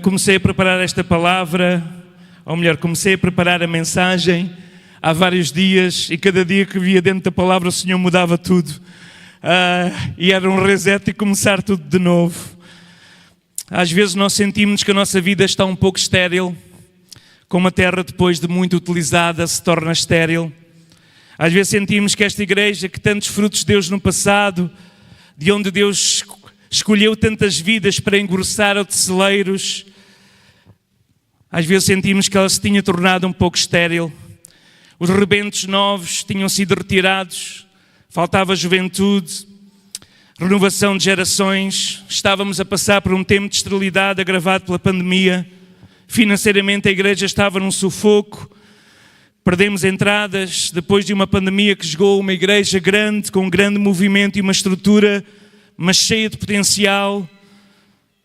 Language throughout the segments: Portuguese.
Comecei a preparar esta palavra, ou melhor, comecei a preparar a mensagem há vários dias e cada dia que via dentro da palavra o Senhor mudava tudo. E era um reset e começar tudo de novo. Às vezes nós sentimos que a nossa vida está um pouco estéril, como a terra depois de muito utilizada se torna estéril. Às vezes sentimos que esta igreja, que tantos frutos deu no passado, de onde Deus escolheu tantas vidas para engrossar outros celeiros, às vezes sentimos que ela se tinha tornado um pouco estéril. Os rebentos novos tinham sido retirados, faltava juventude, renovação de gerações, estávamos a passar por um tempo de esterilidade agravado pela pandemia, financeiramente a igreja estava num sufoco, perdemos entradas depois de uma pandemia que jogou uma igreja grande, com um grande movimento e uma estrutura, mas cheia de potencial.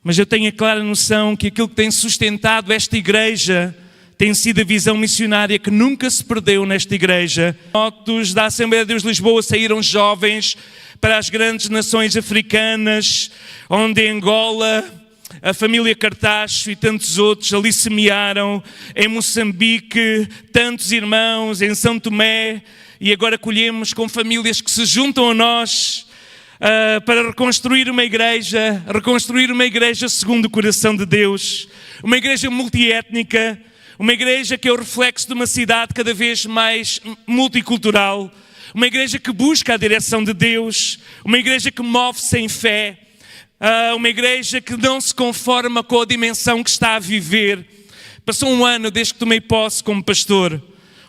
Mas eu tenho a clara noção que aquilo que tem sustentado esta igreja tem sido a visão missionária que nunca se perdeu nesta igreja. Os da Assembleia de Deus de Lisboa saíram jovens para as grandes nações africanas, onde em Angola a família Cartacho e tantos outros ali semearam, em Moçambique, tantos irmãos, em São Tomé, e agora colhemos com famílias que se juntam a nós para reconstruir uma igreja segundo o coração de Deus, uma igreja multiétnica, uma igreja que é o reflexo de uma cidade cada vez mais multicultural, uma igreja que busca a direção de Deus, uma igreja que move-se em fé, uma igreja que não se conforma com a dimensão que está a viver. Passou um ano desde que tomei posse como pastor,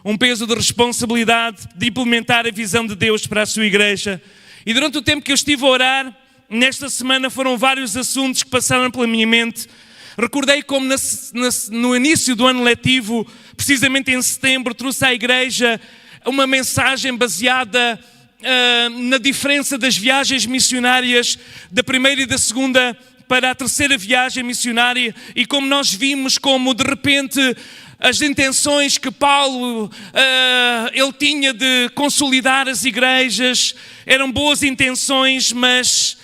um peso de responsabilidade de implementar a visão de Deus para a sua igreja. E durante o tempo que eu estive a orar, nesta semana foram vários assuntos que passaram pela minha mente. Recordei como no início do ano letivo, precisamente em setembro, trouxe à igreja uma mensagem baseada na diferença das viagens missionárias, da primeira e da segunda para a terceira viagem missionária, e como nós vimos como de repente as intenções que Paulo ele tinha de consolidar as igrejas eram boas intenções, mas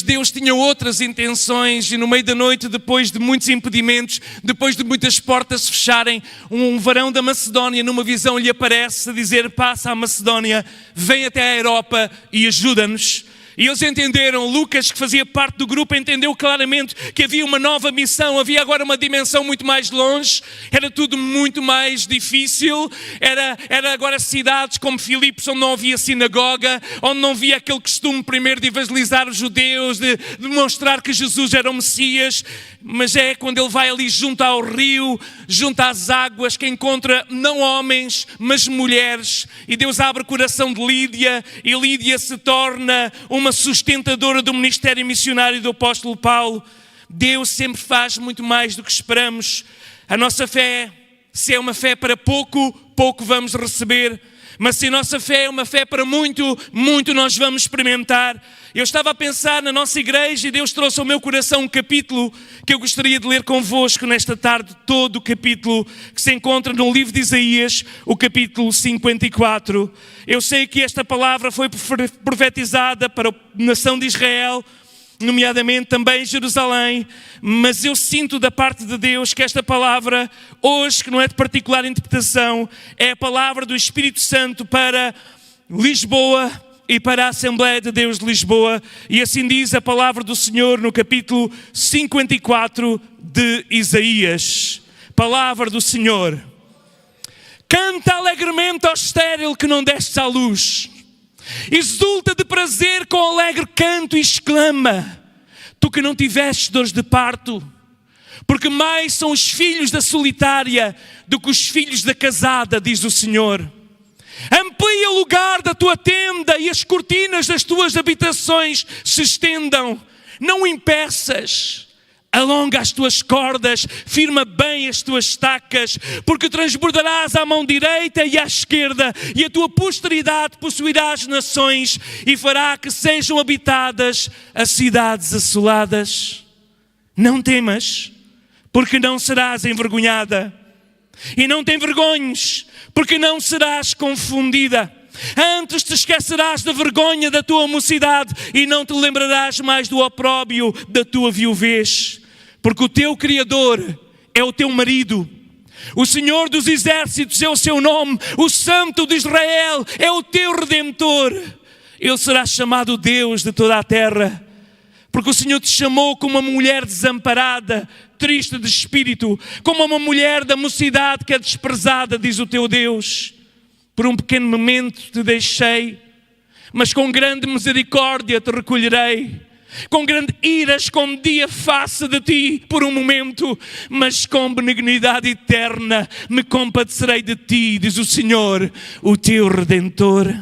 Deus tinha outras intenções, e no meio da noite, depois de muitos impedimentos, depois de muitas portas se fecharem, um varão da Macedónia numa visão lhe aparece a dizer: passa à Macedónia, vem até à Europa e ajuda-nos. E eles entenderam, Lucas, que fazia parte do grupo, entendeu claramente que havia uma nova missão, havia agora uma dimensão muito mais longe, era tudo muito mais difícil, era agora cidades como Filipos, onde não havia sinagoga, onde não havia aquele costume primeiro de evangelizar os judeus, de demonstrar que Jesus era o Messias, mas é quando ele vai ali junto ao rio, junto às águas, que encontra não homens, mas mulheres, e Deus abre o coração de Lídia, e Lídia se torna uma sustentadora do ministério missionário do apóstolo Paulo. Deus sempre faz muito mais do que esperamos. A nossa fé, se é uma fé para pouco, pouco vamos receber. Mas se a nossa fé é uma fé para muito, muito nós vamos experimentar. Eu estava a pensar na nossa igreja e Deus trouxe ao meu coração um capítulo que eu gostaria de ler convosco nesta tarde, todo o capítulo que se encontra no livro de Isaías, o capítulo 54. Eu sei que esta palavra foi profetizada para a nação de Israel, nomeadamente também Jerusalém, mas eu sinto da parte de Deus que esta palavra, hoje, que não é de particular interpretação, é a palavra do Espírito Santo para Lisboa e para a Assembleia de Deus de Lisboa, e assim diz a palavra do Senhor no capítulo 54 de Isaías. Palavra do Senhor. Canta alegremente ao estéril que não destes à luz. Exulta de prazer com alegre canto e exclama: tu que não tivestes dores de parto, porque mais são os filhos da solitária do que os filhos da casada, diz o Senhor. Amplia o lugar da tua tenda e as cortinas das tuas habitações se estendam. Não impeças. Alonga as tuas cordas, firma bem as tuas estacas, porque transbordarás à mão direita e à esquerda, e a tua posteridade possuirá as nações, e fará que sejam habitadas as cidades assoladas. Não temas, porque não serás envergonhada, e não te envergonhes, porque não serás confundida. Antes te esquecerás da vergonha da tua mocidade, e não te lembrarás mais do opróbrio da tua viuvez. porque o teu Criador é o teu marido. O Senhor dos Exércitos é o seu nome, o Santo de Israel é o teu Redentor. Ele será chamado Deus de toda a terra, porque o Senhor te chamou como uma mulher desamparada, triste de espírito, como uma mulher da mocidade que é desprezada, diz o teu Deus. Por um pequeno momento te deixei, mas com grande misericórdia te recolherei. Com grande ira escondi a face de ti por um momento, mas com benignidade eterna me compadecerei de ti, diz o Senhor, o teu Redentor.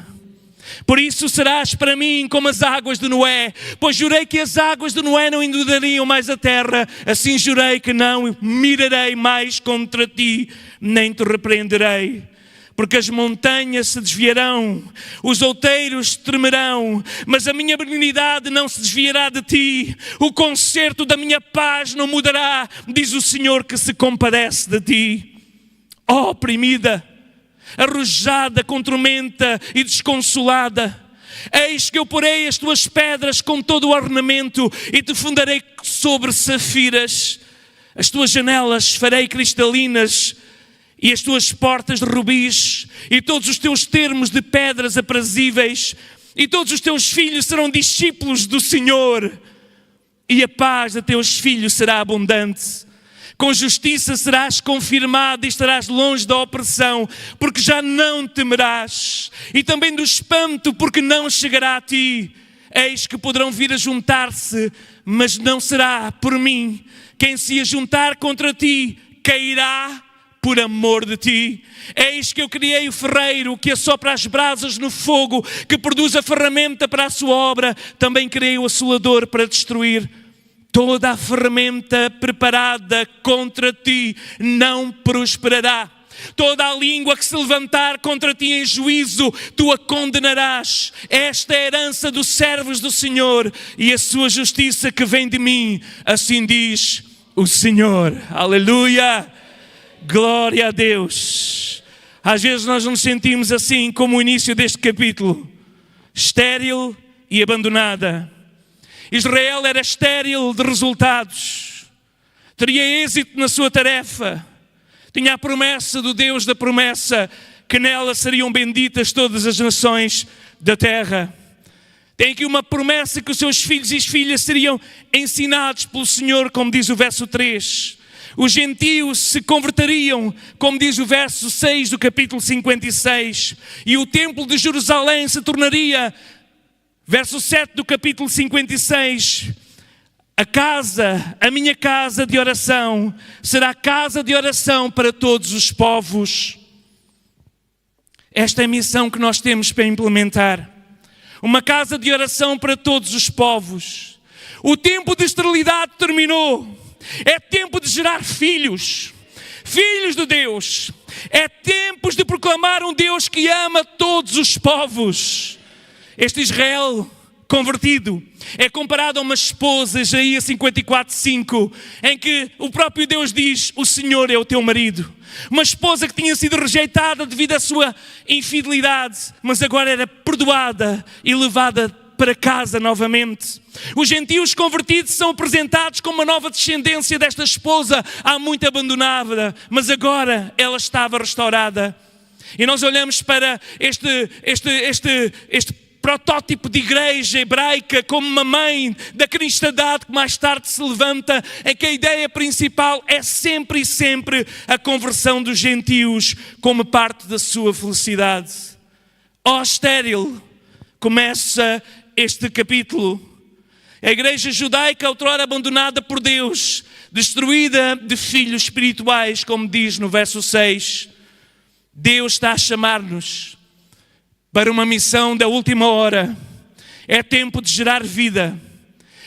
Por isso serás para mim como as águas de Noé, pois jurei que as águas de Noé não inundariam mais a terra, assim jurei que não mirarei mais contra ti, nem te repreenderei. Porque as montanhas se desviarão, os outeiros tremerão, mas a minha benignidade não se desviará de ti. O concerto da minha paz não mudará, diz o Senhor que se compadece de ti. Ó oprimida, arrojada com tormenta e desconsolada, eis que eu porei as tuas pedras com todo o ornamento e te fundarei sobre safiras. As tuas janelas farei cristalinas e as tuas portas de rubis, e todos os teus termos de pedras aprazíveis, e todos os teus filhos serão discípulos do Senhor, e a paz de teus filhos será abundante. Com justiça serás confirmado e estarás longe da opressão, porque já não temerás, e também do espanto, porque não chegará a ti. Eis que poderão vir a juntar-se, mas não será por mim. Quem se ajuntar contra ti cairá por amor de ti. Eis que eu criei o ferreiro que assopra as brasas no fogo, que produz a ferramenta para a sua obra. Também criei o assolador para destruir. Toda a ferramenta preparada contra ti não prosperará. Toda a língua que se levantar contra ti em juízo, tu a condenarás. Esta é a herança dos servos do Senhor e a sua justiça que vem de mim. Assim diz o Senhor. Aleluia! Glória a Deus. Às vezes nós nos sentimos assim como o início deste capítulo, estéril e abandonada. Israel era estéril de resultados, teria êxito na sua tarefa, tinha a promessa do Deus da promessa, que nela seriam benditas todas as nações da terra. Tem aqui uma promessa que os seus filhos e filhas seriam ensinados pelo Senhor, como diz o verso 3. Os gentios se converteriam, como diz o verso 6 do capítulo 56. E o templo de Jerusalém se tornaria, verso 7 do capítulo 56, a minha casa de oração, será casa de oração para todos os povos. Esta é a missão que nós temos para implementar. Uma casa de oração para todos os povos. O tempo de esterilidade terminou. É tempo de gerar filhos, filhos de Deus. É tempo de proclamar um Deus que ama todos os povos. Este Israel convertido é comparado a uma esposa, Isaías 54:5, em que o próprio Deus diz: o Senhor é o teu marido. Uma esposa que tinha sido rejeitada devido à sua infidelidade, mas agora era perdoada e levada para casa novamente. Os gentios convertidos são apresentados como uma nova descendência desta esposa há muito abandonada, mas agora ela estava restaurada. E nós olhamos para este protótipo de igreja hebraica como uma mãe da cristandade que mais tarde se levanta, em que a ideia principal é sempre e sempre a conversão dos gentios como parte da sua felicidade. Ó estéril, começa este capítulo. A igreja judaica, outrora abandonada por Deus, destruída de filhos espirituais, como diz no verso 6. Deus está a chamar-nos para uma missão da última hora. É tempo de gerar vida.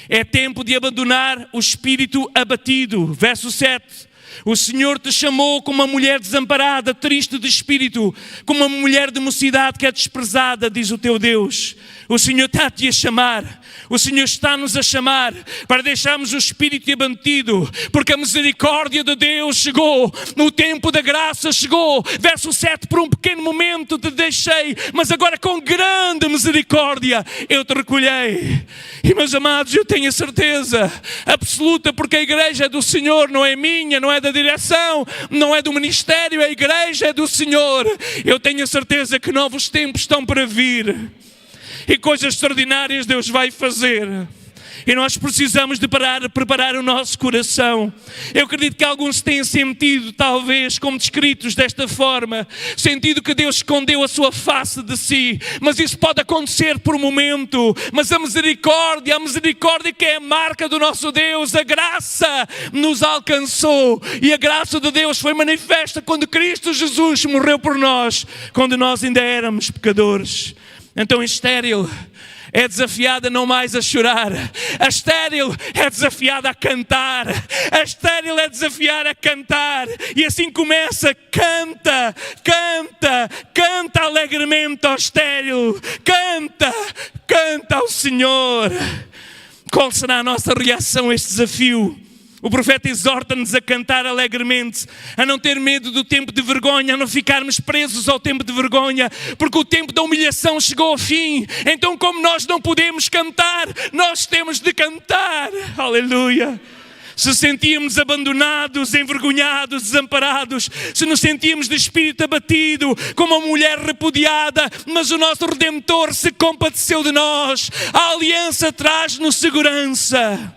É tempo de abandonar o espírito abatido. Verso 7. O Senhor te chamou como uma mulher desamparada, triste de espírito, como uma mulher de mocidade que é desprezada, diz o teu Deus. O Senhor está-te a chamar, o Senhor está-nos a chamar para deixarmos o espírito abatido, porque a misericórdia de Deus chegou, no tempo da graça chegou. Verso 7, por um pequeno momento te deixei, mas agora com grande misericórdia eu te recolhei. E meus amados, eu tenho a certeza absoluta, porque a igreja é do Senhor, não é minha, não é da direção, não é do ministério, a igreja é do Senhor. Eu tenho a certeza que novos tempos estão para vir. E coisas extraordinárias Deus vai fazer. E nós precisamos de preparar o nosso coração. Eu acredito que alguns têm sentido, talvez, como descritos desta forma, sentido que Deus escondeu a sua face de si. Mas isso pode acontecer por um momento. Mas a misericórdia que é a marca do nosso Deus, a graça nos alcançou. E a graça de Deus foi manifesta quando Cristo Jesus morreu por nós, quando nós ainda éramos pecadores. Então a estéril é desafiada não mais a chorar. A estéril é desafiada a cantar. A estéril é desafiada a cantar. E assim começa, canta, canta, canta alegremente ao estéril. Canta, canta ao Senhor. Qual será a nossa reação a este desafio? O profeta exorta-nos a cantar alegremente, a não ter medo do tempo de vergonha, a não ficarmos presos ao tempo de vergonha, porque o tempo da humilhação chegou ao fim. Então, como nós não podemos cantar, nós temos de cantar. Aleluia! Se sentíamos abandonados, envergonhados, desamparados, se nos sentíamos de espírito abatido, como uma mulher repudiada, mas o nosso Redentor se compadeceu de nós. A aliança traz-nos segurança.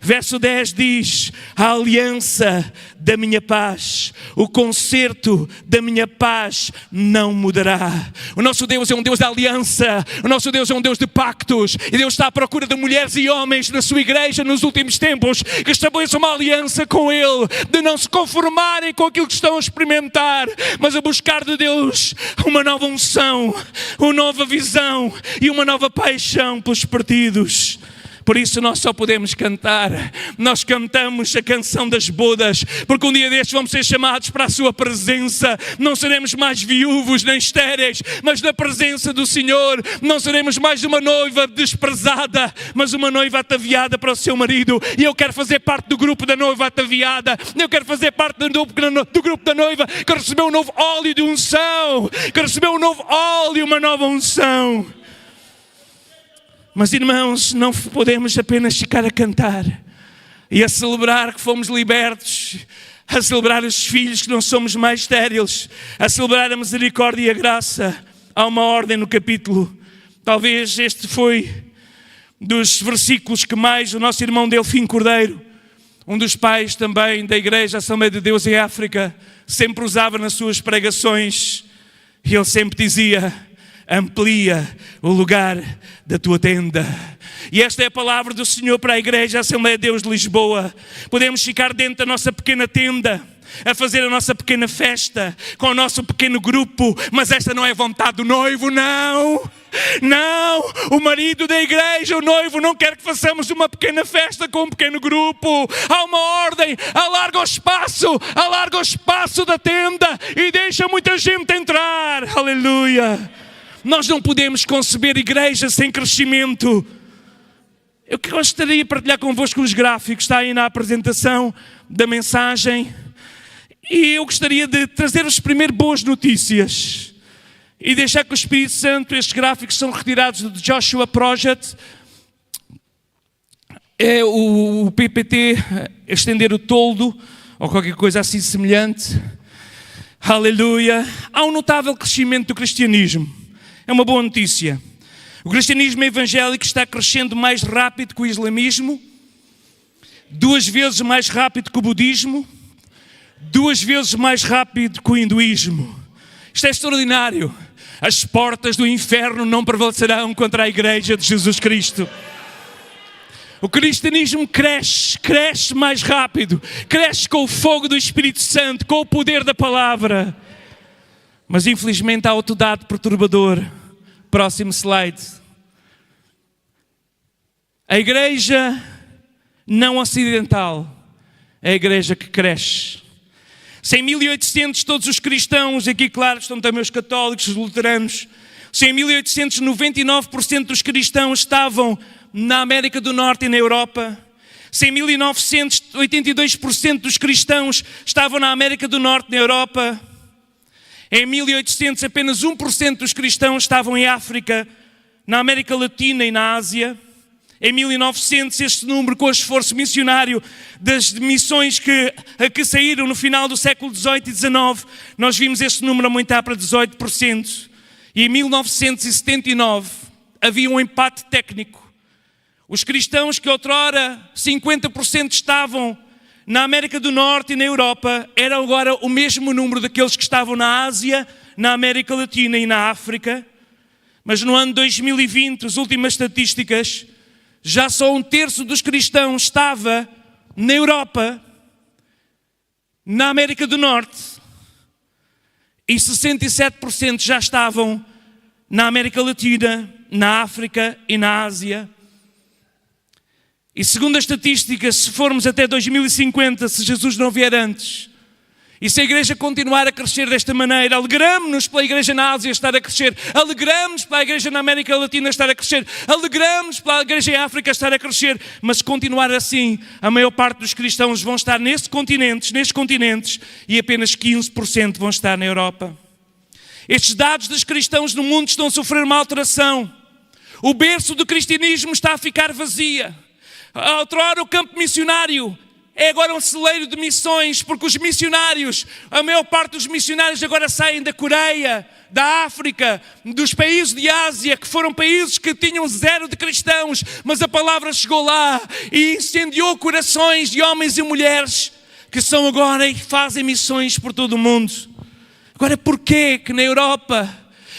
Verso 10 diz: a aliança da minha paz, o concerto da minha paz não mudará. O nosso Deus é um Deus de aliança, o nosso Deus é um Deus de pactos, e Deus está à procura de mulheres e homens na sua igreja nos últimos tempos que estabeleçam uma aliança com Ele, de não se conformarem com aquilo que estão a experimentar, mas a buscar de Deus uma nova unção, uma nova visão e uma nova paixão pelos perdidos. Por isso nós só podemos cantar. Nós cantamos a canção das bodas, porque um dia destes vamos ser chamados para a sua presença. Não seremos mais viúvos nem estéreis, mas na presença do Senhor. Não seremos mais uma noiva desprezada, mas uma noiva ataviada para o seu marido. E eu quero fazer parte do grupo da noiva ataviada. Eu quero fazer parte do grupo da noiva que recebeu um novo óleo de unção, que recebeu um novo óleo, uma nova unção. Mas, irmãos, não podemos apenas ficar a cantar e a celebrar que fomos libertos, a celebrar os filhos que não somos mais estéreis, a celebrar a misericórdia e a graça. Há uma ordem no capítulo. Talvez este foi dos versículos que mais o nosso irmão Delfim Cordeiro, um dos pais também da Igreja Assembleia de Deus em África, sempre usava nas suas pregações. E ele sempre dizia: amplia o lugar da tua tenda. E esta é a palavra do Senhor para a Igreja Assembleia de Deus de Lisboa. Podemos ficar dentro da nossa pequena tenda, a fazer a nossa pequena festa, com o nosso pequeno grupo, mas esta não é a vontade do noivo, não. Não, o marido da igreja, o noivo, não quer que façamos uma pequena festa com um pequeno grupo. Há uma ordem: alarga o espaço da tenda e deixa muita gente entrar. Aleluia! Nós não podemos conceber igreja sem crescimento. Eu gostaria de partilhar convosco os gráficos, está aí na apresentação da mensagem. E eu gostaria de trazer-vos primeiro boas notícias e deixar que o Espírito Santo, estes gráficos são retirados do Joshua Project. É o PPT, estender o toldo, ou qualquer coisa assim semelhante. Aleluia! Há um notável crescimento do cristianismo. É uma boa notícia. O cristianismo evangélico está crescendo mais rápido que o islamismo, 2 vezes mais rápido que o budismo, 2 vezes mais rápido que o hinduísmo. Isto é extraordinário. As portas do inferno não prevalecerão contra a Igreja de Jesus Cristo. O cristianismo cresce mais rápido, cresce com o fogo do Espírito Santo, com o poder da palavra. Mas infelizmente há outro dado perturbador. Próximo slide. A igreja não ocidental é a igreja que cresce. Se em 1800 todos os cristãos, aqui claro estão também os católicos, os luteranos, Se em 1800 99% dos cristãos estavam na América do Norte e na Europa, se em 1900 82% dos cristãos estavam na América do Norte e na Europa, em 1800 apenas 1% dos cristãos estavam em África, na América Latina e na Ásia. Em 1900, este número, com o esforço missionário das missões que saíram no final do século XVIII e XIX, nós vimos este número aumentar para 18%. E em 1979 havia um empate técnico. Os cristãos que outrora 50% estavam na América do Norte e na Europa, eram agora o mesmo número daqueles que estavam na Ásia, na América Latina e na África. Mas no ano 2020, as últimas estatísticas, já só 1/3 dos cristãos estava na Europa, na América do Norte, e 67% já estavam na América Latina, na África e na Ásia. E segundo as estatísticas, se formos até 2050, se Jesus não vier antes, e se a igreja continuar a crescer desta maneira, alegramos-nos pela igreja na Ásia estar a crescer, alegramos-nos pela igreja na América Latina estar a crescer, alegramos-nos pela igreja em África estar a crescer, mas se continuar assim, a maior parte dos cristãos vão estar nestes continentes, e apenas 15% vão estar na Europa. Estes dados dos cristãos no mundo estão a sofrer uma alteração. O berço do cristianismo está a ficar vazio. Outrora o campo missionário é agora um celeiro de missões, porque os missionários, a maior parte dos missionários agora saem da Coreia, da África, dos países de Ásia, que foram países que tinham 0 de cristãos, mas a palavra chegou lá e incendiou corações de homens e mulheres que são agora e fazem missões por todo o mundo. Agora, porquê que na Europa,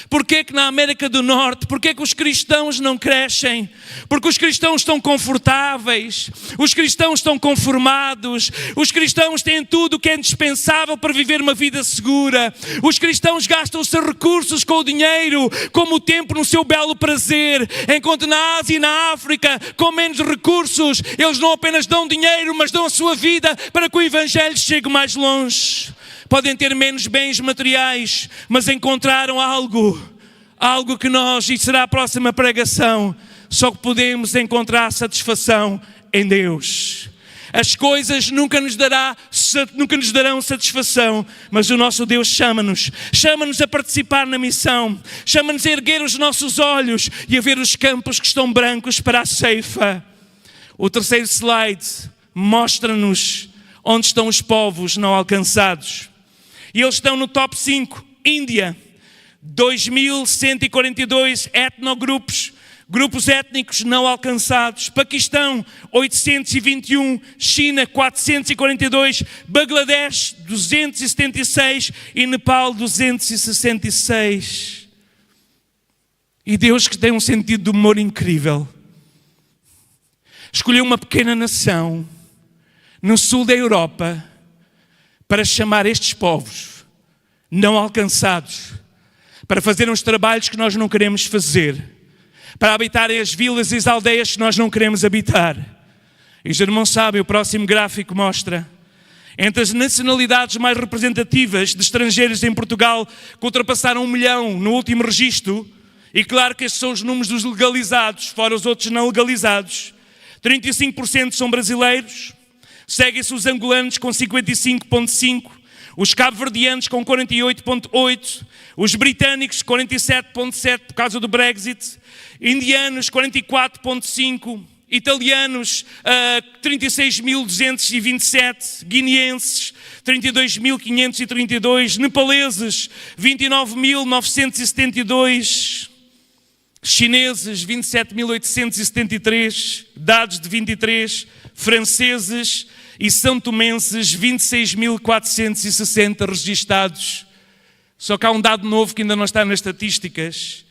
porquê que na América do Norte, porquê que os cristãos não crescem? Porque os cristãos estão confortáveis, os cristãos estão conformados, os cristãos têm tudo o que é indispensável para viver uma vida segura. Os cristãos gastam os seus recursos com o dinheiro, como o tempo no seu belo prazer, enquanto na Ásia e na África, com menos recursos, eles não apenas dão dinheiro, mas dão a sua vida para que o Evangelho chegue mais longe. Podem ter menos bens materiais, mas encontraram algo que nós, e será a próxima pregação, só que podemos encontrar satisfação em Deus. As coisas nunca nos darão satisfação, mas o nosso Deus chama-nos a participar na missão, chama-nos a erguer os nossos olhos e a ver os campos que estão brancos para a ceifa. O terceiro slide mostra-nos onde estão os povos não alcançados. E eles estão no top 5. Índia, 2.142 grupos étnicos não alcançados. Paquistão, 821. China, 442. Bangladesh, 276. E Nepal, 266. E Deus, que tem um sentido de humor incrível, escolheu uma pequena nação no sul da Europa para chamar estes povos não alcançados, para fazerem os trabalhos que nós não queremos fazer, para habitarem as vilas e as aldeias que nós não queremos habitar. E os irmãos sabem, o próximo gráfico mostra, entre as nacionalidades mais representativas de estrangeiros em Portugal, que ultrapassaram 1 milhão no último registro, e claro que estes são os números dos legalizados, fora os outros não legalizados, 35% são brasileiros. Seguem-se os angolanos com 55,5%, os cabo-verdianos com 48,8%, os britânicos 47,7% por causa do Brexit, indianos 44,5%, italianos 36.227, guineenses 32.532, nepaleses 29.972, chineses 27.873, dados de 23, franceses e são-tomenses 26.460 registados. Só que há um dado novo que ainda não está nas estatísticas,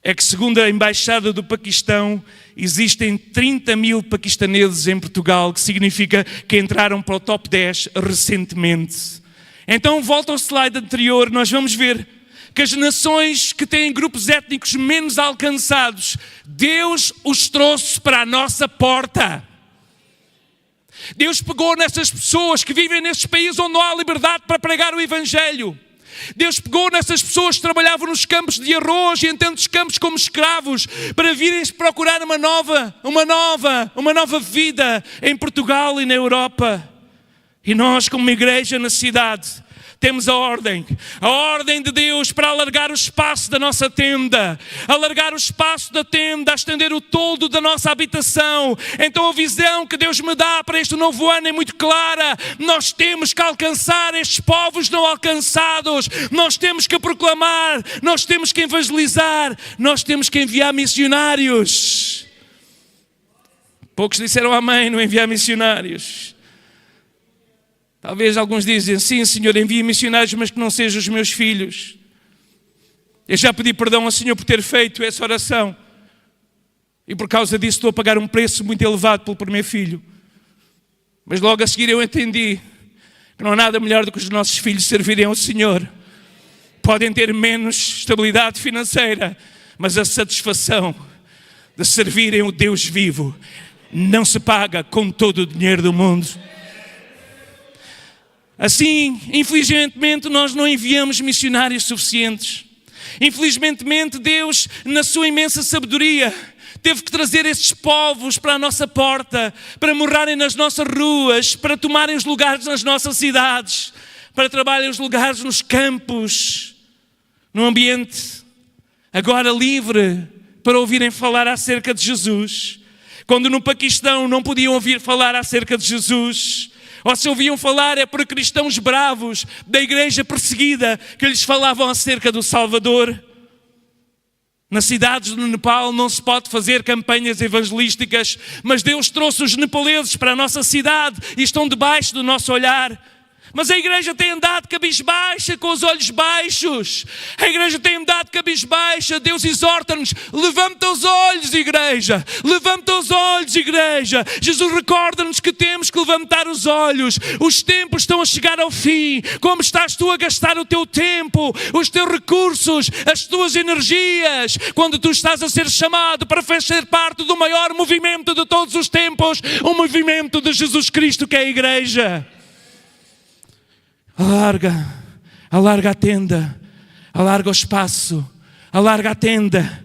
é que segundo a Embaixada do Paquistão, existem 30.000 paquistaneses em Portugal, que significa que entraram para o top 10 recentemente. Então volta ao slide anterior, nós vamos ver que as nações que têm grupos étnicos menos alcançados, Deus os trouxe para a nossa porta. Deus pegou nessas pessoas que vivem nesses países onde não há liberdade para pregar o Evangelho. Deus pegou nessas pessoas que trabalhavam nos campos de arroz e em tantos campos como escravos para virem procurar uma nova vida em Portugal e na Europa. E nós, como igreja na cidade, temos a ordem de Deus para alargar o espaço da nossa tenda, alargar o espaço da tenda, a estender o toldo da nossa habitação. Então a visão que Deus me dá para este novo ano é muito clara. Nós temos que alcançar estes povos não alcançados, nós temos que proclamar, nós temos que evangelizar, nós temos que enviar missionários. Poucos disseram amém no enviar missionários. Talvez alguns dizem, sim, Senhor, envie missionários, mas que não sejam os meus filhos. Eu já pedi perdão ao Senhor por ter feito essa oração. E por causa disso estou a pagar um preço muito elevado pelo primeiro filho. Mas logo a seguir eu entendi que não há nada melhor do que os nossos filhos servirem ao Senhor. Podem ter menos estabilidade financeira, mas a satisfação de servirem o Deus vivo não se paga com todo o dinheiro do mundo. Assim, infelizmente, nós não enviamos missionários suficientes. Infelizmente, Deus, na sua imensa sabedoria, teve que trazer estes povos para a nossa porta, para morarem nas nossas ruas, para tomarem os lugares nas nossas cidades, para trabalharem os lugares nos campos, num ambiente agora livre, para ouvirem falar acerca de Jesus. Quando no Paquistão não podiam ouvir falar acerca de Jesus, ou se ouviam falar é por cristãos bravos da igreja perseguida que lhes falavam acerca do Salvador. Nas cidades do Nepal não se pode fazer campanhas evangelísticas, mas Deus trouxe os nepaleses para a nossa cidade e estão debaixo do nosso olhar. Mas a igreja tem andado cabisbaixa, com os olhos baixos. A igreja tem andado cabisbaixa. Deus exorta-nos, levanta os olhos, igreja. Levanta os olhos, igreja. Jesus recorda-nos que temos que levantar os olhos. Os tempos estão a chegar ao fim. Como estás tu a gastar o teu tempo, os teus recursos, as tuas energias, quando tu estás a ser chamado para fazer parte do maior movimento de todos os tempos, o movimento de Jesus Cristo, que é a igreja. Alarga a tenda, alarga o espaço, alarga a tenda.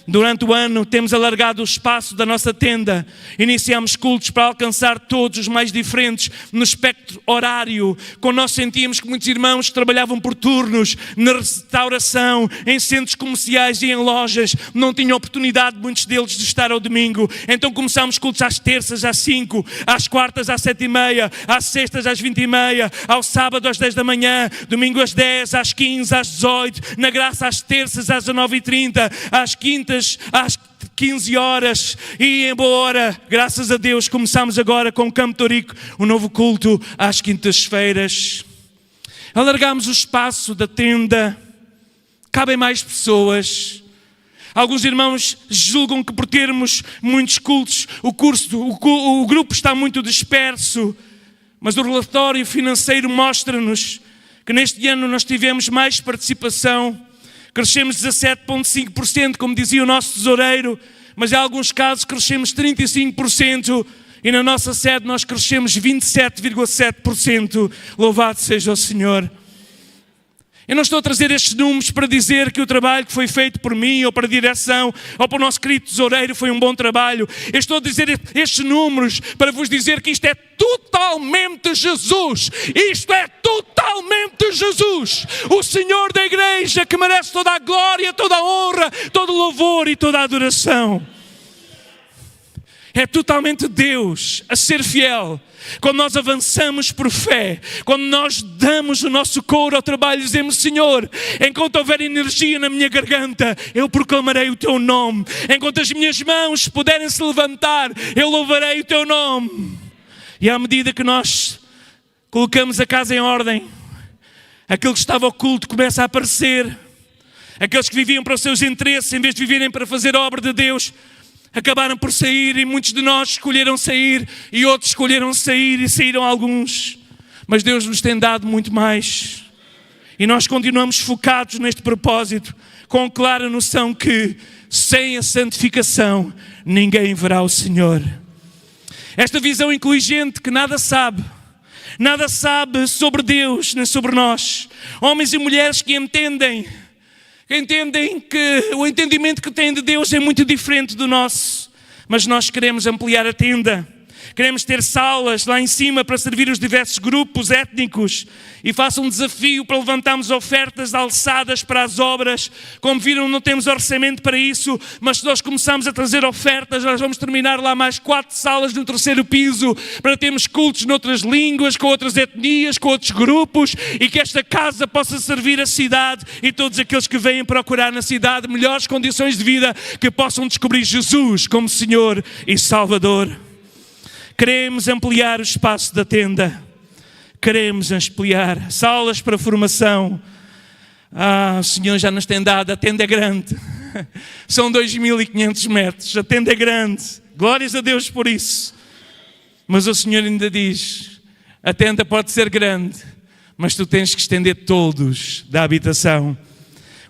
Durante o ano temos alargado o espaço da nossa tenda. Iniciamos cultos para alcançar todos os mais diferentes no espectro horário. Quando nós sentíamos que muitos irmãos que trabalhavam por turnos, na restauração, em centros comerciais e em lojas, não tinham oportunidade, muitos deles, de estar ao domingo. Então começámos cultos às terças às 5, às quartas às 7h30, às sextas às 20h30, ao sábado às 10 da manhã, domingo às 10, às 15, às 18, na graça às terças às 19h30, às quintas às 15 horas e em boa hora, graças a Deus, começamos agora com o Campo Torico, um novo culto às quintas-feiras. Alargamos o espaço da tenda, cabem mais pessoas. Alguns irmãos julgam que por termos muitos cultos, o grupo está muito disperso, mas o relatório financeiro mostra-nos que neste ano nós tivemos mais participação. Crescemos 17,5%, como dizia o nosso tesoureiro, mas em alguns casos crescemos 35% e na nossa sede nós crescemos 27,7%. Louvado seja o Senhor. Eu não estou a trazer estes números para dizer que o trabalho que foi feito por mim, ou para a direção, ou para o nosso querido tesoureiro foi um bom trabalho. Eu estou a dizer estes números para vos dizer que isto é totalmente Jesus. Isto é totalmente Jesus. O Senhor da igreja, que merece toda a glória, toda a honra, todo o louvor e toda a adoração. É totalmente Deus a ser fiel. Quando nós avançamos por fé, quando nós damos o nosso couro ao trabalho, dizemos: Senhor, enquanto houver energia na minha garganta, eu proclamarei o Teu nome. Enquanto as minhas mãos puderem se levantar, eu louvarei o Teu nome. E à medida que nós colocamos a casa em ordem, aquilo que estava oculto começa a aparecer. Aqueles que viviam para os seus interesses, em vez de viverem para fazer a obra de Deus, acabaram por sair, e muitos de nós escolheram sair, e outros escolheram sair, e saíram alguns. Mas Deus nos tem dado muito mais. E nós continuamos focados neste propósito, com clara noção que sem a santificação ninguém verá o Senhor. Esta visão inteligente que nada sabe, nada sabe sobre Deus nem sobre nós. Homens e mulheres que entendem que o entendimento que têm de Deus é muito diferente do nosso, mas nós queremos ampliar a tenda. Queremos ter salas lá em cima para servir os diversos grupos étnicos. E faço um desafio para levantarmos ofertas alçadas para as obras. Como viram, não temos orçamento para isso, mas se nós começarmos a trazer ofertas, nós vamos terminar lá mais 4 salas no 3º piso, para termos cultos noutras línguas, com outras etnias, com outros grupos, e que esta casa possa servir a cidade e todos aqueles que vêm procurar na cidade melhores condições de vida, que possam descobrir Jesus como Senhor e Salvador. Queremos ampliar o espaço da tenda. Queremos ampliar salas para formação. O Senhor já nos tem dado, a tenda é grande. São 2.500 metros, a tenda é grande. Glórias a Deus por isso. Mas o Senhor ainda diz, a tenda pode ser grande, mas tu tens que estender todos da habitação.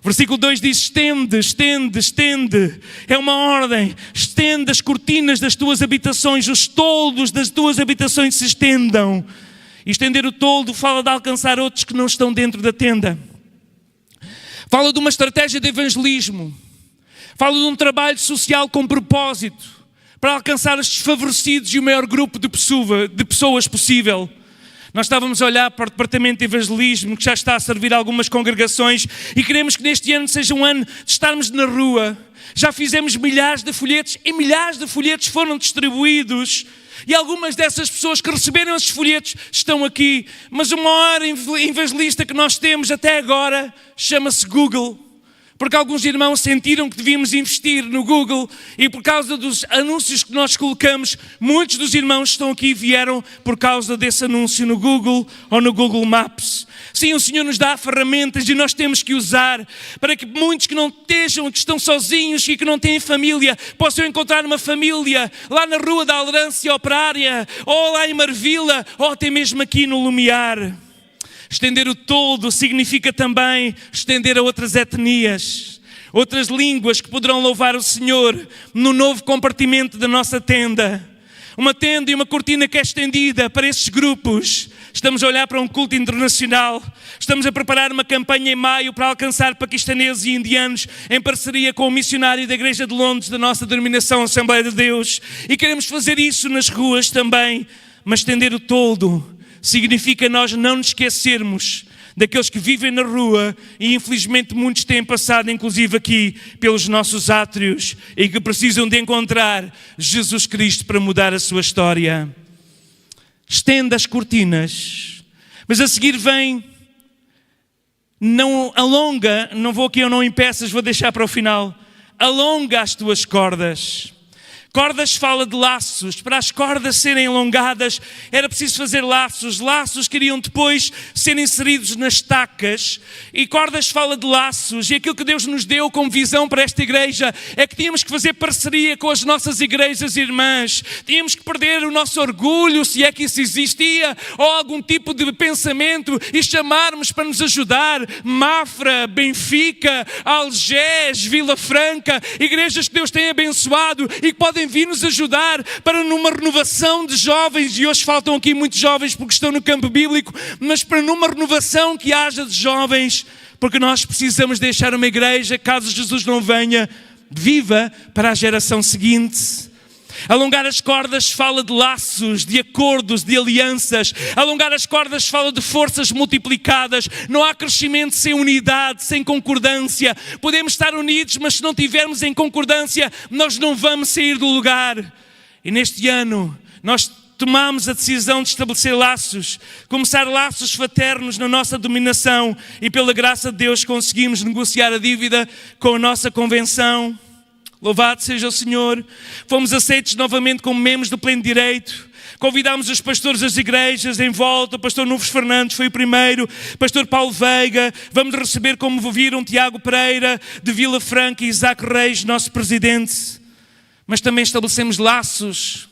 Versículo 2 diz, estende, estende, estende. É uma ordem. Estende as cortinas das tuas habitações, os toldos das tuas habitações se estendam. E estender o toldo fala de alcançar outros que não estão dentro da tenda. Fala de uma estratégia de evangelismo. Fala de um trabalho social com propósito, para alcançar os desfavorecidos e o maior grupo de pessoas possível. Nós estávamos a olhar para o departamento de evangelismo, que já está a servir algumas congregações, e queremos que neste ano seja um ano de estarmos na rua. Já fizemos milhares de folhetos e milhares de folhetos foram distribuídos. E algumas dessas pessoas que receberam esses folhetos estão aqui. Mas o maior evangelista que nós temos até agora chama-se Google. Porque alguns irmãos sentiram que devíamos investir no Google e por causa dos anúncios que nós colocamos, muitos dos irmãos que estão aqui vieram por causa desse anúncio no Google ou no Google Maps. Sim, o Senhor nos dá ferramentas e nós temos que usar para que muitos que não estejam, que estão sozinhos e que não têm família, possam encontrar uma família lá na Rua da Alderância Operária, ou lá em Marvila, ou até mesmo aqui no Lumiar. Estender o todo significa também estender a outras etnias, outras línguas que poderão louvar o Senhor no novo compartimento da nossa tenda. Uma tenda e uma cortina que é estendida para esses grupos. Estamos a olhar para um culto internacional. Estamos a preparar uma campanha em maio para alcançar paquistaneses e indianos em parceria com o missionário da Igreja de Londres da nossa denominação Assembleia de Deus. E queremos fazer isso nas ruas também, mas estender o todo significa nós não nos esquecermos daqueles que vivem na rua e infelizmente muitos têm passado inclusive aqui pelos nossos átrios e que precisam de encontrar Jesus Cristo para mudar a sua história. Estenda as cortinas, mas a seguir vem, não alonga, não vou aqui ou não em peças, vou deixar para o final, alonga as tuas cordas. Cordas fala de laços. Para as cordas serem alongadas era preciso fazer laços. Laços que iriam depois ser inseridos nas estacas. E cordas fala de laços. E aquilo que Deus nos deu como visão para esta igreja é que tínhamos que fazer parceria com as nossas igrejas irmãs. Tínhamos que perder o nosso orgulho, se é que isso existia, ou algum tipo de pensamento, e chamarmos para nos ajudar Mafra, Benfica, Algés, Vila Franca, igrejas que Deus tem abençoado e que podem vir nos ajudar para numa renovação de jovens, e hoje faltam aqui muitos jovens porque estão no campo bíblico, mas para numa renovação que haja de jovens, porque nós precisamos deixar uma igreja, caso Jesus não venha, viva para a geração seguinte. Alongar as cordas fala de laços, de acordos, de alianças. Alongar as cordas fala de forças multiplicadas. Não há crescimento sem unidade, sem concordância. Podemos estar unidos, mas se não tivermos em concordância, nós não vamos sair do lugar. E neste ano, nós tomamos a decisão de estabelecer laços, começar laços fraternos na nossa dominação, e pela graça de Deus conseguimos negociar a dívida com a nossa convenção. Louvado seja o Senhor. Fomos aceitos novamente como membros do pleno direito. Convidámos os pastores das igrejas em volta. O pastor Nuves Fernandes foi o primeiro. Pastor Paulo Veiga. Vamos receber, como viram, Tiago Pereira de Vila Franca e Isaac Reis, nosso presidente. Mas também estabelecemos laços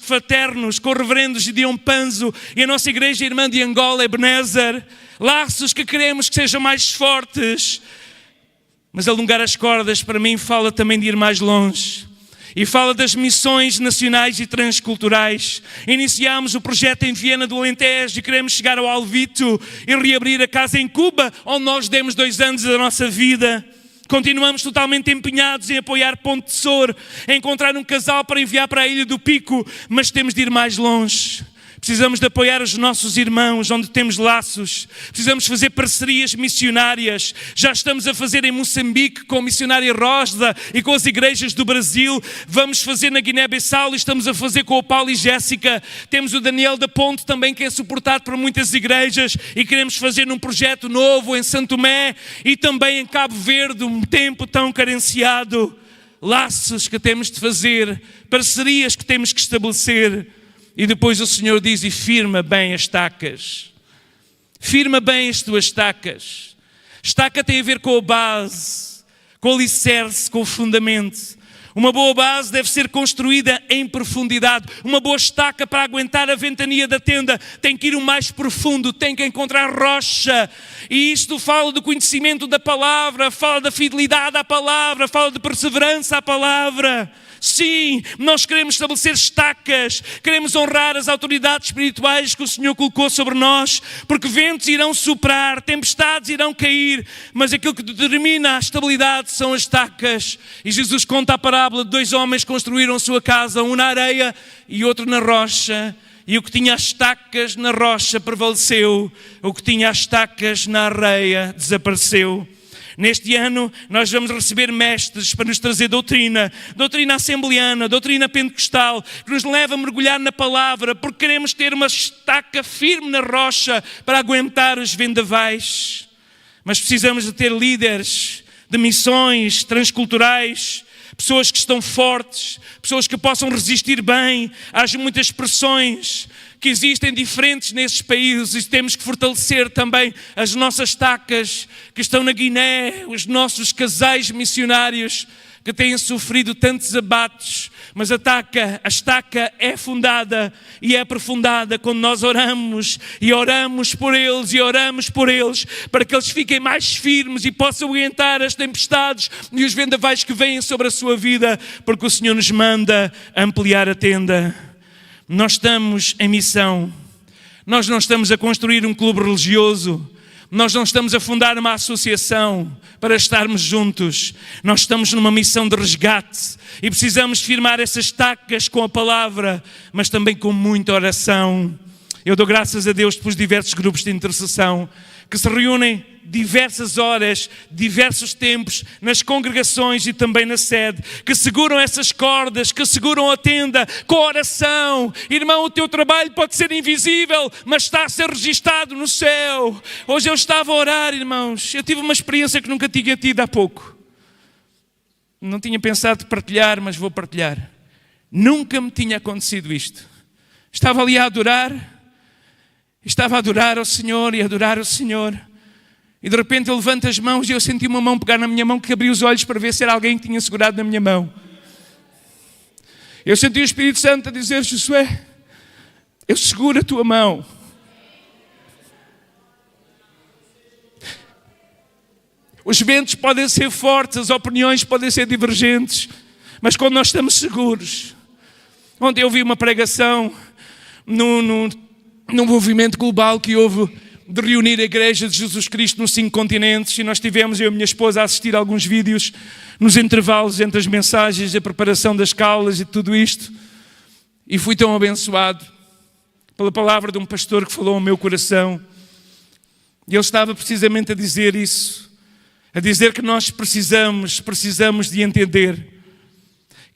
fraternos com o reverendo Gideon Panzo e a nossa igreja irmã de Angola, Ebenezer. Laços que queremos que sejam mais fortes. Mas alongar as cordas para mim fala também de ir mais longe. E fala das missões nacionais e transculturais. Iniciámos o projeto em Viena do Alentejo e queremos chegar ao Alvito e reabrir a casa em Cuba, onde nós demos 2 anos da nossa vida. Continuamos totalmente empenhados em apoiar Ponte de Sor, em encontrar um casal para enviar para a Ilha do Pico, mas temos de ir mais longe. Precisamos de apoiar os nossos irmãos, onde temos laços. Precisamos fazer parcerias missionárias. Já estamos a fazer em Moçambique com a missionária Rosa e com as igrejas do Brasil. Vamos fazer na Guiné-Bissau e estamos a fazer com o Paulo e Jéssica. Temos o Daniel da Ponte também, que é suportado por muitas igrejas. E queremos fazer num projeto novo em Santo Tomé e também em Cabo Verde, um tempo tão carenciado. Laços que temos de fazer, parcerias que temos que estabelecer. E depois o Senhor diz, e firma bem as estacas. Firma bem as tuas estacas. Estaca tem a ver com a base, com o alicerce, com o fundamento. Uma boa base deve ser construída em profundidade. Uma boa estaca para aguentar a ventania da tenda tem que ir o mais profundo, tem que encontrar rocha. E isto fala do conhecimento da palavra, fala da fidelidade à palavra, fala de perseverança à palavra. Sim, nós queremos estabelecer estacas, queremos honrar as autoridades espirituais que o Senhor colocou sobre nós, porque ventos irão soprar, tempestades irão cair, mas aquilo que determina a estabilidade são as estacas. E Jesus conta a parábola de 2 homens que construíram a sua casa, um na areia e outro na rocha. E o que tinha as estacas na rocha prevaleceu, o que tinha as estacas na areia desapareceu. Neste ano nós vamos receber mestres para nos trazer doutrina assembleana, doutrina pentecostal, que nos leva a mergulhar na palavra, porque queremos ter uma estaca firme na rocha para aguentar os vendavais. Mas precisamos de ter líderes de missões transculturais, pessoas que estão fortes, pessoas que possam resistir bem às muitas pressões que existem diferentes nesses países, e temos que fortalecer também as nossas estacas que estão na Guiné, os nossos casais missionários que têm sofrido tantos abates, mas a estaca é fundada e é aprofundada quando nós oramos por eles, para que eles fiquem mais firmes e possam aguentar as tempestades e os vendavais que vêm sobre a sua vida, porque o Senhor nos manda ampliar a tenda. Nós estamos em missão, nós não estamos a construir um clube religioso, nós não estamos a fundar uma associação para estarmos juntos, nós estamos numa missão de resgate e precisamos firmar essas estacas com a palavra, mas também com muita oração. Eu dou graças a Deus pelos diversos grupos de intercessão que se reúnem diversas horas, diversos tempos, nas congregações e também na sede, que seguram essas cordas, que seguram a tenda com oração. Irmão, o teu trabalho pode ser invisível, mas está a ser registado no céu. Hoje eu estava a orar, irmãos, eu tive uma experiência que nunca tinha tido há pouco. Não tinha pensado partilhar, mas vou partilhar. Nunca me tinha acontecido isto. Estava ali a adorar ao Senhor e a adorar ao Senhor. E de repente eu levanto as mãos e eu senti uma mão pegar na minha mão, que abri os olhos para ver se era alguém que tinha segurado na minha mão. Eu senti o Espírito Santo a dizer: Josué, eu seguro a tua mão. Os ventos podem ser fortes, as opiniões podem ser divergentes, mas quando nós estamos seguros. Ontem eu vi uma pregação num movimento global que houve de reunir a Igreja de Jesus Cristo nos 5 continentes, e nós tivemos, eu e a minha esposa, a assistir a alguns vídeos nos intervalos entre as mensagens, a preparação das caulas e tudo isto, e fui tão abençoado pela palavra de um pastor que falou ao meu coração, e ele estava precisamente a dizer isso, a dizer que nós precisamos de entender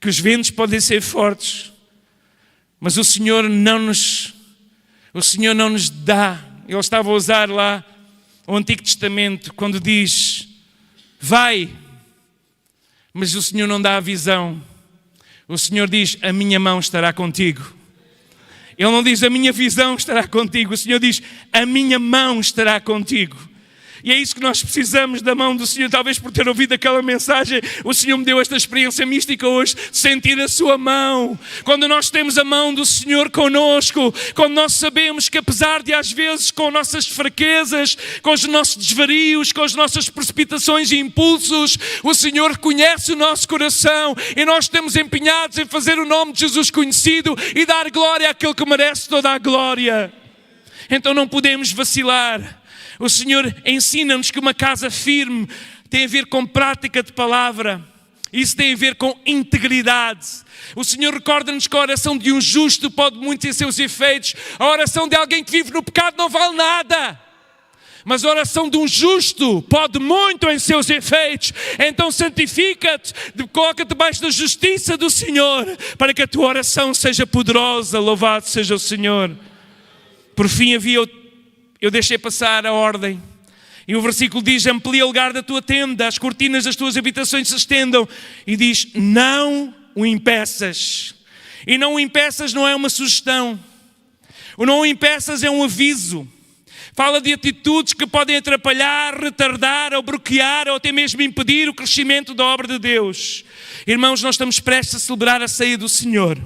que os ventos podem ser fortes, mas o Senhor não nos dá. Ele estava a usar lá o Antigo Testamento, quando diz, vai, mas o Senhor não dá a visão. O Senhor diz, a minha mão estará contigo. Ele não diz, a minha visão estará contigo. O Senhor diz, a minha mão estará contigo. E é isso que nós precisamos, da mão do Senhor. Talvez por ter ouvido aquela mensagem, o Senhor me deu esta experiência mística hoje, sentir a sua mão. Quando nós temos a mão do Senhor connosco, quando nós sabemos que apesar de às vezes com nossas fraquezas, com os nossos desvarios, com as nossas precipitações e impulsos, o Senhor conhece o nosso coração e nós estamos empenhados em fazer o nome de Jesus conhecido e dar glória àquele que merece toda a glória. Então não podemos vacilar. O Senhor ensina-nos que uma casa firme tem a ver com prática de palavra. Isso tem a ver com integridade. O Senhor recorda-nos que a oração de um justo pode muito em seus efeitos. A oração de alguém que vive no pecado não vale nada. Mas a oração de um justo pode muito em seus efeitos. Então santifica-te, coloca-te debaixo da justiça do Senhor, para que a tua oração seja poderosa. Louvado seja o Senhor. Por fim eu deixei passar a ordem. E o versículo diz: amplia o lugar da tua tenda, as cortinas das tuas habitações se estendam. E diz: não o impeças. E não o impeças não é uma sugestão. O não o impeças é um aviso. Fala de atitudes que podem atrapalhar, retardar ou bloquear ou até mesmo impedir o crescimento da obra de Deus. Irmãos, nós estamos prestes a celebrar a ceia do Senhor.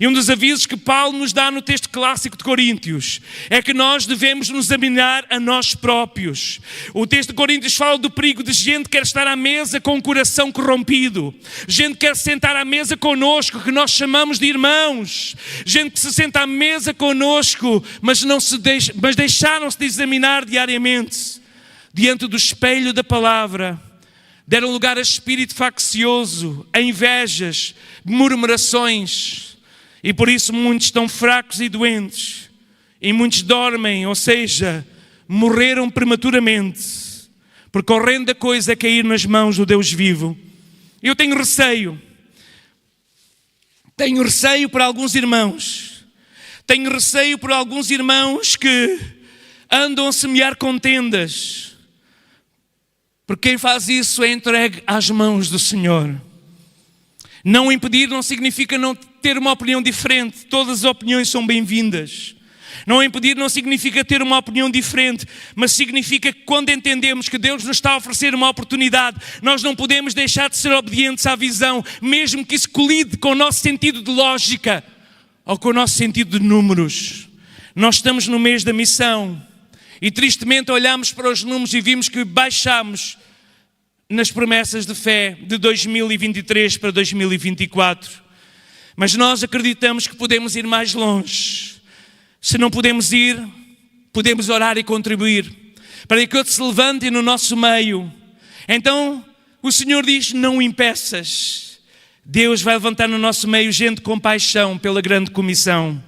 E um dos avisos que Paulo nos dá no texto clássico de Coríntios é que nós devemos nos examinar a nós próprios. O texto de Coríntios fala do perigo de gente que quer estar à mesa com o coração corrompido. Gente que quer sentar à mesa connosco, que nós chamamos de irmãos. Gente que se senta à mesa connosco, mas deixaram-se de examinar diariamente diante do espelho da palavra. Deram lugar a espírito faccioso, a invejas, murmurações. E por isso muitos estão fracos e doentes. E muitos dormem, ou seja, morreram prematuramente. Porque a horrenda coisa é cair nas mãos do Deus vivo. Eu tenho receio. Tenho receio por alguns irmãos. Tenho receio por alguns irmãos que andam a semear contendas. Porque quem faz isso é entregue às mãos do Senhor. Não impedir não significa não ter uma opinião diferente. Todas as opiniões são bem-vindas. Não impedir não significa ter uma opinião diferente, mas significa que quando entendemos que Deus nos está a oferecer uma oportunidade, nós não podemos deixar de ser obedientes à visão, mesmo que isso colide com o nosso sentido de lógica ou com o nosso sentido de números. Nós estamos no mês da missão e tristemente olhamos para os números e vimos que baixamos nas promessas de fé de 2023 para 2024. Mas nós acreditamos que podemos ir mais longe. Se não podemos ir, podemos orar e contribuir para que outros se levantem no nosso meio. Então, o Senhor diz: não o impeças. Deus vai levantar no nosso meio gente com paixão pela grande comissão.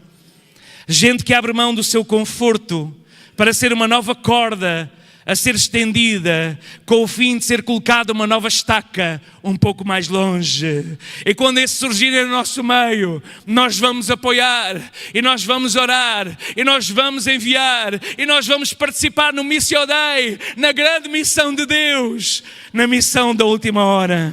Gente que abre mão do seu conforto para ser uma nova corda a ser estendida, com o fim de ser colocada uma nova estaca um pouco mais longe. E quando esse surgir no nosso meio, nós vamos apoiar, e nós vamos orar, e nós vamos enviar, e nós vamos participar no Missio Dei, na grande missão de Deus, na missão da última hora.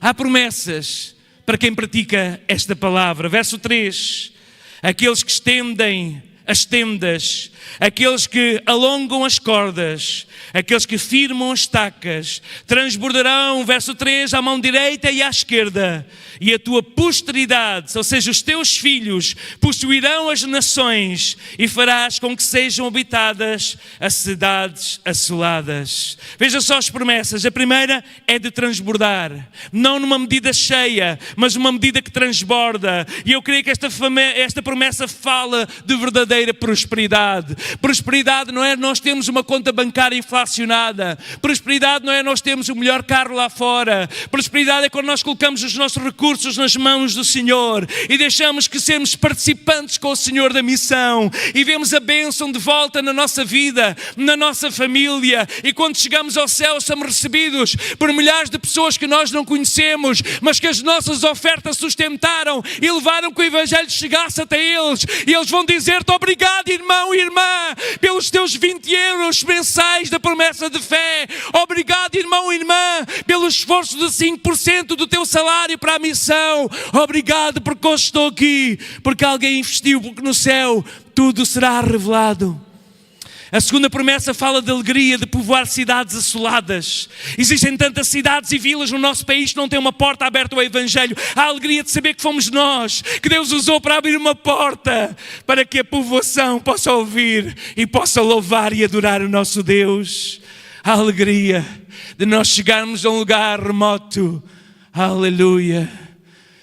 Há promessas para quem pratica esta palavra. Verso 3, aqueles que estendem as tendas, aqueles que alongam as cordas, aqueles que firmam as estacas, transbordarão, verso 3, à mão direita e à esquerda, e a tua posteridade, ou seja, os teus filhos, possuirão as nações, e farás com que sejam habitadas as cidades assoladas. Veja só as promessas. A primeira é de transbordar, não numa medida cheia, mas uma medida que transborda. E eu creio que esta promessa fala de verdadeira prosperidade. Prosperidade não é nós termos uma conta bancária inflacionada. Prosperidade não é nós termos o melhor carro lá fora. Prosperidade é quando nós colocamos os nossos recursos nas mãos do Senhor e deixamos que sermos participantes com o Senhor da missão e vemos a bênção de volta na nossa vida, na nossa família, e quando chegamos ao céu somos recebidos por milhares de pessoas que nós não conhecemos, mas que as nossas ofertas sustentaram e levaram que o Evangelho chegasse até eles, e eles vão dizer-te: obrigado, irmão e irmã, pelos teus 20 euros mensais da promessa de fé. Obrigado, irmão e irmã, pelo esforço de 5% do teu salário para a missão. Obrigado porque hoje estou aqui, porque alguém investiu, porque no céu tudo será revelado. A segunda promessa fala de alegria, de povoar cidades assoladas. Existem tantas cidades e vilas no nosso país que não têm uma porta aberta ao Evangelho. Há a alegria de saber que fomos nós, que Deus usou para abrir uma porta, para que a povoação possa ouvir e possa louvar e adorar o nosso Deus. A alegria de nós chegarmos a um lugar remoto, aleluia,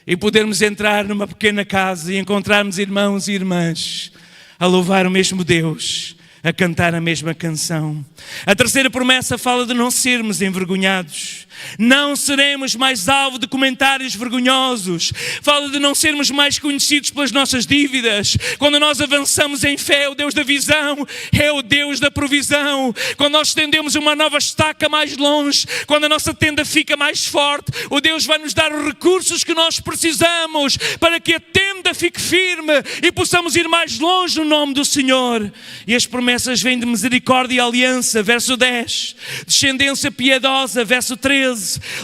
e podermos entrar numa pequena casa e encontrarmos irmãos e irmãs a louvar o mesmo Deus, a cantar a mesma canção. A terceira promessa fala de não sermos envergonhados. Não seremos mais alvo de comentários vergonhosos. Fala de não sermos mais conhecidos pelas nossas dívidas. Quando nós avançamos em fé, o Deus da visão é o Deus da provisão. Quando nós estendemos uma nova estaca mais longe, quando a nossa tenda fica mais forte, o Deus vai nos dar os recursos que nós precisamos para que a tenda fique firme e possamos ir mais longe no nome do Senhor. E as promessas vêm de misericórdia e aliança, verso 10. Descendência piedosa, verso 13.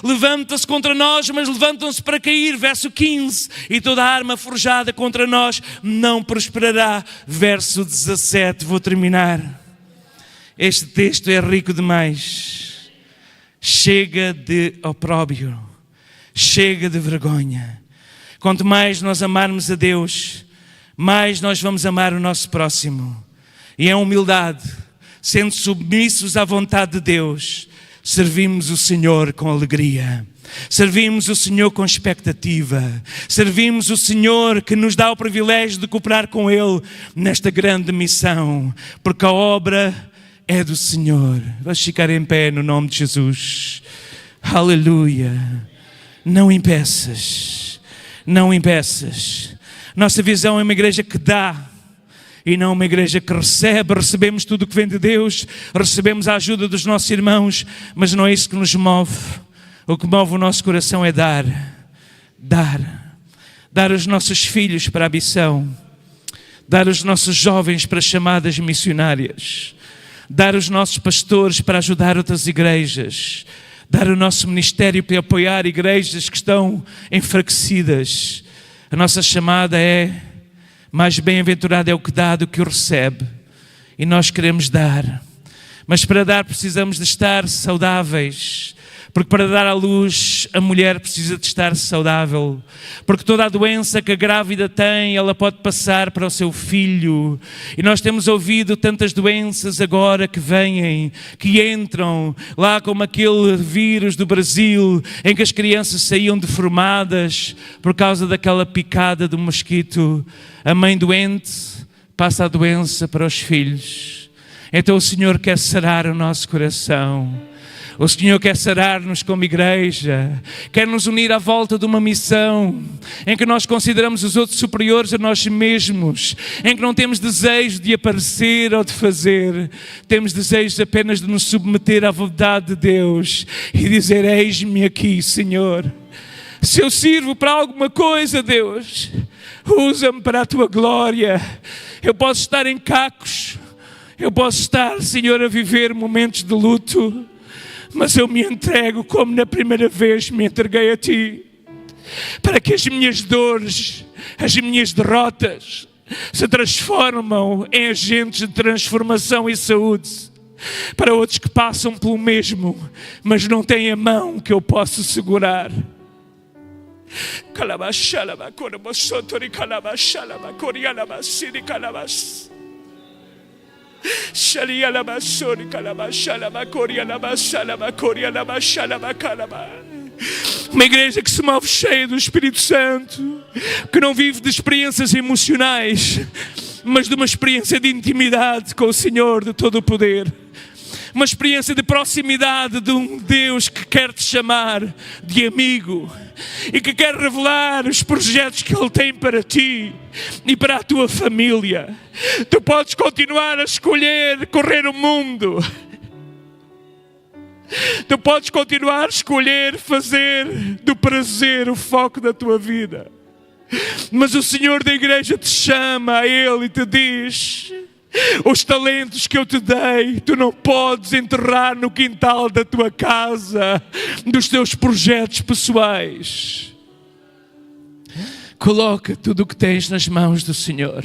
Levanta-se contra nós, mas levantam-se para cair, verso 15. E toda a arma forjada contra nós não prosperará, verso 17. Vou terminar. Este texto é rico demais. Chega de opróbrio, chega de vergonha. Quanto mais nós amarmos a Deus, mais nós vamos amar o nosso próximo. E a humildade, sendo submissos à vontade de Deus, servimos o Senhor com alegria. Servimos o Senhor com expectativa. Servimos o Senhor que nos dá o privilégio de cooperar com Ele nesta grande missão. Porque a obra é do Senhor. Vamos ficar em pé no nome de Jesus. Aleluia. Não impeças. Não impeças. Nossa visão é uma igreja que dá e não uma igreja que recebe. Recebemos tudo o que vem de Deus, recebemos a ajuda dos nossos irmãos, mas não é isso que nos move. O que move o nosso coração é dar os nossos filhos para a missão, dar os nossos jovens para chamadas missionárias, dar os nossos pastores para ajudar outras igrejas, dar o nosso ministério para apoiar igrejas que estão enfraquecidas. A nossa chamada é: mais bem-aventurado é o que dá do que o recebe. E nós queremos dar. Mas para dar precisamos de estar saudáveis. Porque para dar à luz, a mulher precisa de estar saudável. Porque toda a doença que a grávida tem, ela pode passar para o seu filho. E nós temos ouvido tantas doenças agora que vêm, que entram, lá como aquele vírus do Brasil, em que as crianças saíam deformadas por causa daquela picada do mosquito. A mãe doente passa a doença para os filhos. Então o Senhor quer sarar o nosso coração. O Senhor quer sarar-nos como igreja, quer nos unir à volta de uma missão em que nós consideramos os outros superiores a nós mesmos, em que não temos desejo de aparecer ou de fazer, temos desejo apenas de nos submeter à vontade de Deus e dizer: eis-me aqui, Senhor. Se eu sirvo para alguma coisa, Deus, usa-me para a Tua glória. Eu posso estar em cacos, eu posso estar, Senhor, a viver momentos de luto, mas eu me entrego como na primeira vez me entreguei a Ti, para que as minhas dores, as minhas derrotas se transformam em agentes de transformação e saúde para outros que passam pelo mesmo, mas não têm a mão que eu posso segurar. Uma igreja que se move cheia do Espírito Santo, que não vive de experiências emocionais, mas de uma experiência de intimidade com o Senhor de todo o poder. Uma experiência de proximidade de um Deus que quer te chamar de amigo e que quer revelar os projetos que Ele tem para ti e para a tua família. Tu podes continuar a escolher correr o mundo. Tu podes continuar a escolher fazer do prazer o foco da tua vida. Mas o Senhor da igreja te chama a Ele e te diz: os talentos que eu te dei, tu não podes enterrar no quintal da tua casa, dos teus projetos pessoais. Coloca tudo o que tens nas mãos do Senhor.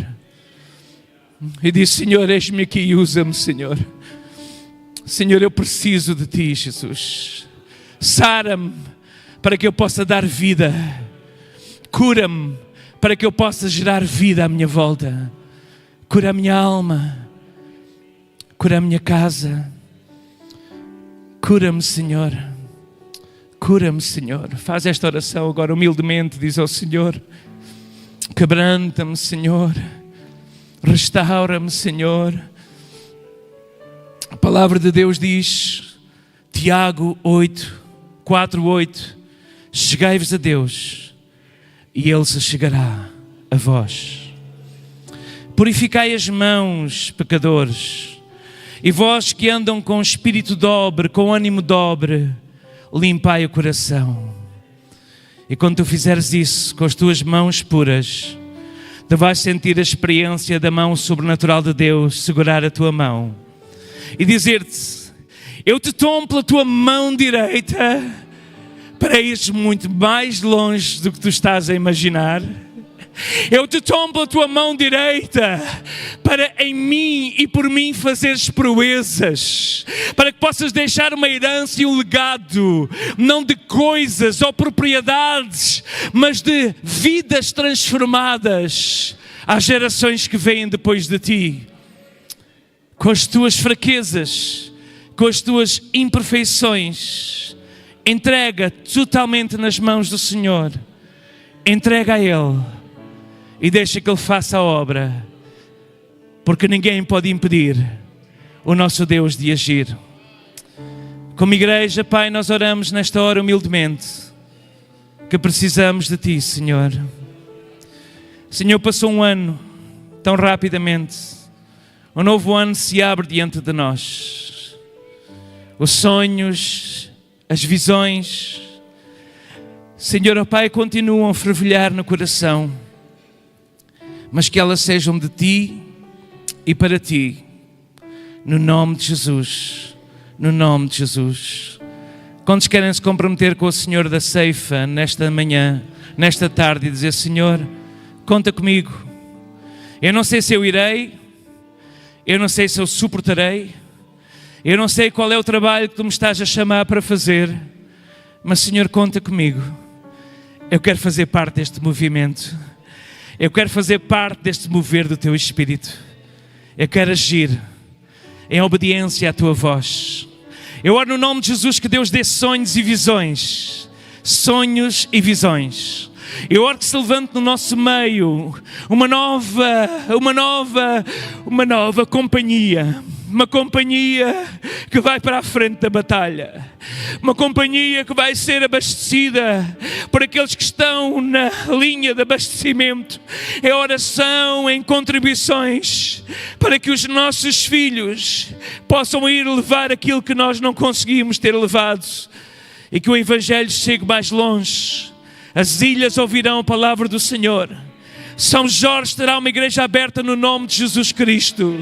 E diz: Senhor, eis-me aqui e usa-me, Senhor. Senhor, eu preciso de Ti, Jesus. Sara-me para que eu possa dar vida. Cura-me para que eu possa gerar vida à minha volta. Cura a minha alma. Cura a minha casa. Cura-me, Senhor. Cura-me, Senhor. Faz esta oração agora humildemente. Diz ao Senhor: quebranta-me, Senhor. Restaura-me, Senhor. A palavra de Deus diz, Tiago 4:8, chegai-vos a Deus e Ele se chegará a vós. Purificai as mãos, pecadores, e vós que andam com espírito dobre, com ânimo dobre, limpai o coração. E quando tu fizeres isso com as tuas mãos puras, tu vais sentir a experiência da mão sobrenatural de Deus segurar a tua mão e dizer-te: eu te tomo pela tua mão direita para ires muito mais longe do que tu estás a imaginar. Eu te tomo pela tua mão direita para em mim e por mim fazeres proezas, para que possas deixar uma herança e um legado, não de coisas ou propriedades, mas de vidas transformadas às gerações que vêm depois de ti. Com as tuas fraquezas, com as tuas imperfeições, entrega totalmente nas mãos do Senhor. Entrega a Ele e deixa que Ele faça a obra, porque ninguém pode impedir o nosso Deus de agir. Como igreja, Pai, nós oramos nesta hora humildemente, que precisamos de Ti, Senhor. Senhor, passou um ano tão rapidamente. Um novo ano se abre diante de nós. Os sonhos, as visões, Senhor, ó Pai, continuam a fervilhar no coração, mas que elas sejam de Ti e para Ti, no nome de Jesus, no nome de Jesus. Quantos querem se comprometer com o Senhor da ceifa nesta manhã, nesta tarde, e dizer: Senhor, conta comigo. Eu não sei se eu irei, eu não sei se eu suportarei, eu não sei qual é o trabalho que Tu me estás a chamar para fazer, mas Senhor, conta comigo. Eu quero fazer parte deste movimento. Eu quero fazer parte deste mover do Teu Espírito. Eu quero agir em obediência à Tua voz. Eu oro no nome de Jesus que Deus dê sonhos e visões. Sonhos e visões. Eu oro que se levante no nosso meio uma nova companhia. Uma companhia que vai para a frente da batalha. Uma companhia que vai ser abastecida por aqueles que estão na linha de abastecimento, em oração, em contribuições, para que os nossos filhos possam ir levar aquilo que nós não conseguimos ter levado e que o Evangelho chegue mais longe. As ilhas ouvirão a palavra do Senhor. São Jorge terá uma igreja aberta no nome de Jesus Cristo.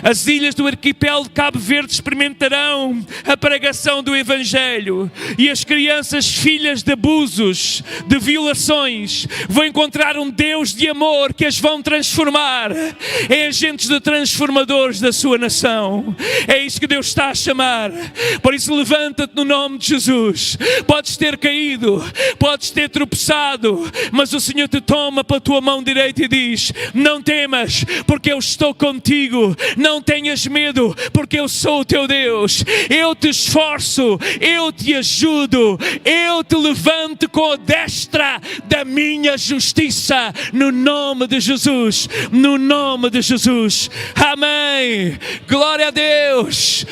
As ilhas do arquipélago de Cabo Verde experimentarão a pregação do Evangelho. E as crianças, filhas de abusos, de violações, vão encontrar um Deus de amor que as vão transformar em agentes de transformadores da sua nação. É isso que Deus está a chamar. Por isso, levanta-te no nome de Jesus. Podes ter caído, podes ter tropeçado, mas o Senhor te toma pela tua mão direita e diz: não temas, porque eu estou contigo. Não tenhas medo, porque eu sou o teu Deus. Eu te esforço, eu te ajudo, eu te levanto com a destra da minha justiça, no nome de Jesus, no nome de Jesus. Amém. Glória a Deus.